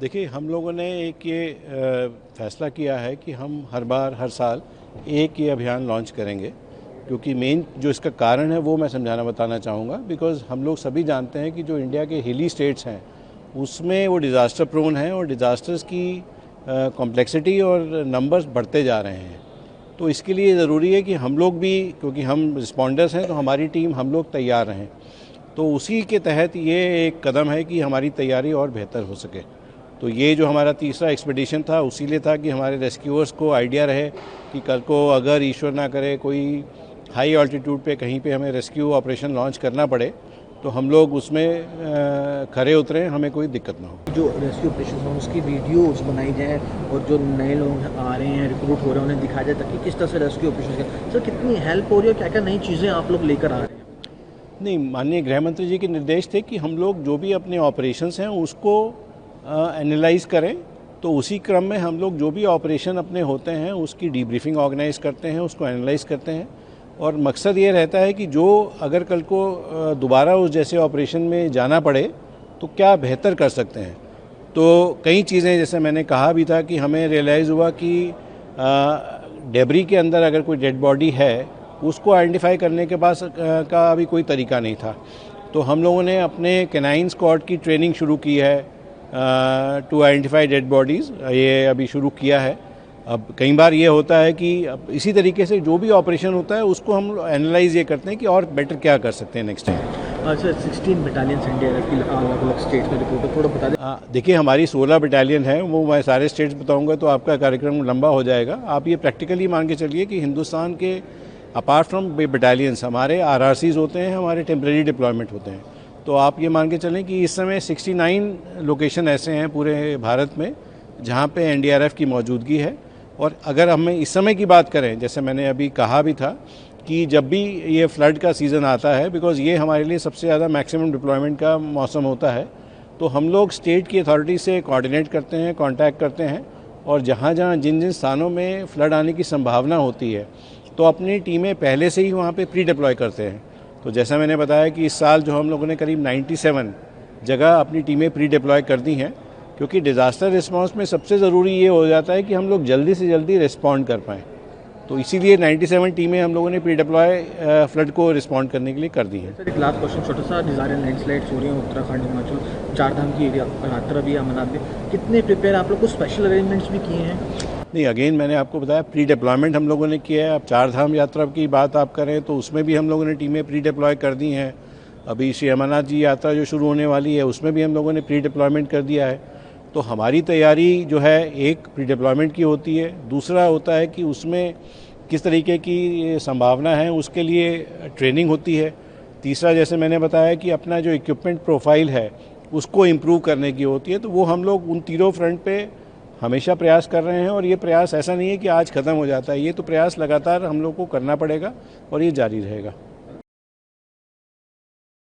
देखिए, हम लोगों ने एक ये फैसला किया है कि हम हर साल एक ये अभियान लॉन्च करेंगे, क्योंकि मेन जो इसका कारण है वो मैं बताना चाहूँगा। बिकॉज़ हम लोग सभी जानते हैं कि जो इंडिया के हिली स्टेट्स हैं उसमें वो डिज़ास्टर प्रोन हैं और डिज़ास्टर्स की कॉम्प्लेक्सिटी और नंबर्स बढ़ते जा रहे हैं। तो इसके लिए ज़रूरी है कि हम लोग भी, क्योंकि हम रिस्पॉन्डर्स हैं, तो हमारी टीम, हम लोग तैयार रहें। तो उसी के तहत ये एक कदम है कि हमारी तैयारी और बेहतर हो सके। तो ये जो हमारा तीसरा एक्सपीडिशन था उसी लिए था कि हमारे रेस्क्यूअर्स को आइडिया रहे कि कल को अगर ईश्वर ना करे कोई हाई ऑल्टीट्यूड पे कहीं पे हमें रेस्क्यू ऑपरेशन लॉन्च करना पड़े तो हम लोग उसमें खरे उतरें, हमें कोई दिक्कत ना हो। जो रेस्क्यू ऑपरेशन हैं उसकी वीडियोस बनाई जाए और जो नए लोग आ रहे हैं, रिक्रूट हो रहे हैं, उन्हें दिखाया जाए ताकि किस तरह से रेस्क्यू ऑपरेशन सर कितनी हेल्प हो रही है, क्या क्या नई चीज़ें आप लोग लेकर आ रहे हैं। नहीं, माननीय गृह मंत्री जी के निर्देश थे कि हम लोग जो भी अपने ऑपरेशंस हैं उसको एनालाइज करें। तो उसी क्रम में हम लोग जो भी ऑपरेशन अपने होते हैं उसकी डीब्रीफिंग ऑर्गेनाइज करते हैं, उसको एनालाइज करते हैं। और मकसद ये रहता है कि जो अगर कल को दोबारा उस जैसे ऑपरेशन में जाना पड़े तो क्या बेहतर कर सकते हैं। तो कई चीज़ें, जैसे मैंने कहा भी था कि हमें रियलाइज़ हुआ कि डेबरी के अंदर अगर कोई डेड बॉडी है उसको आइडेंटिफाई करने के पास का अभी कोई तरीका नहीं था। तो हम लोगों ने अपने कैनाइन स्क्वाड की ट्रेनिंग शुरू की है टू आइडेंटिफाई डेड बॉडीज़, ये अभी शुरू किया है। अब कई बार ये होता है कि अब इसी तरीके से जो भी ऑपरेशन होता है उसको हम एनालाइज ये करते हैं कि और बेटर क्या कर सकते हैं next time. Sir 16 battalion India की अलग अलग स्टेट्स में रिपोर्ट है, थोड़ा बता दें। देखिए, हमारी 16 बटालियन है, वो मैं सारे स्टेट्स बताऊंगा तो आपका कार्यक्रम लंबा हो जाएगा। आप ये प्रैक्टिकली मान के चलिए कि हिंदुस्तान के अपार्ट फ्रॉम बटालियंस हमारे आरआरसीज होते हैं, हमारे टेम्परेरी डिप्लॉयमेंट होते हैं। तो आप ये मान के चलें कि इस समय 69 लोकेशन ऐसे हैं पूरे भारत में जहाँ पे एनडीआरएफ की मौजूदगी है। और अगर हमें इस समय की बात करें, जैसे मैंने अभी कहा भी था कि जब भी ये फ्लड का सीज़न आता है, बिकॉज़ ये हमारे लिए सबसे ज़्यादा मैक्सिमम डिप्लॉयमेंट का मौसम होता है, तो हम लोग स्टेट की अथॉरिटी से कोऑर्डिनेट करते हैं, कांटेक्ट करते हैं और जहाँ जहाँ जिन जिन स्थानों में फ्लड आने की संभावना होती है तो अपनी टीमें पहले से ही वहाँ पे प्री डिप्लॉय करते हैं। तो जैसा मैंने बताया कि इस साल जो हम लोगों ने करीब 97 जगह अपनी टीमें प्री डिप्लॉय कर दी हैं, क्योंकि डिज़ास्टर रिस्पांस में सबसे ज़रूरी ये हो जाता है कि हम लोग जल्दी से जल्दी रिस्पॉन्ड कर पाएँ। तो इसीलिए 97 टीमें हम लोगों ने प्री डिप्लॉय फ्लड को रिस्पॉन्ड करने के लिए कर दी हैं। सर एक लास्ट क्वेश्चन छोटा सा, डिज़ायर लैंडस्लाइड्स हो रही हैं उत्तराखंड, हिमाचल, चारधाम की यात्रा भी, अमरनाथ भी, कितने प्रिपेयर आप लोग को स्पेशल अरेंजमेंट्स भी किए हैं। नहीं, अगेन मैंने आपको बताया प्री डिप्लॉयमेंट हम लोगों ने किया है। अब चारधाम यात्रा की बात आप करें तो उसमें भी हम लोगों ने टीमें प्री डिप्लॉय कर दी हैं। अभी श्री अमरनाथ जी यात्रा जो शुरू होने वाली है उसमें भी हम लोगों ने प्री डिप्लॉयमेंट कर दिया है। तो हमारी तैयारी जो है एक प्री डिप्लॉयमेंट की होती है, दूसरा होता है कि उसमें किस तरीके की संभावना है उसके लिए ट्रेनिंग होती है, तीसरा जैसे मैंने बताया कि अपना जो इक्विपमेंट प्रोफाइल है उसको इम्प्रूव करने की होती है। तो वो हम लोग उन तीनों फ्रंट पे हमेशा प्रयास कर रहे हैं और ये प्रयास ऐसा नहीं है कि आज ख़त्म हो जाता है, ये तो प्रयास लगातार हम लोग को करना पड़ेगा और ये जारी रहेगा।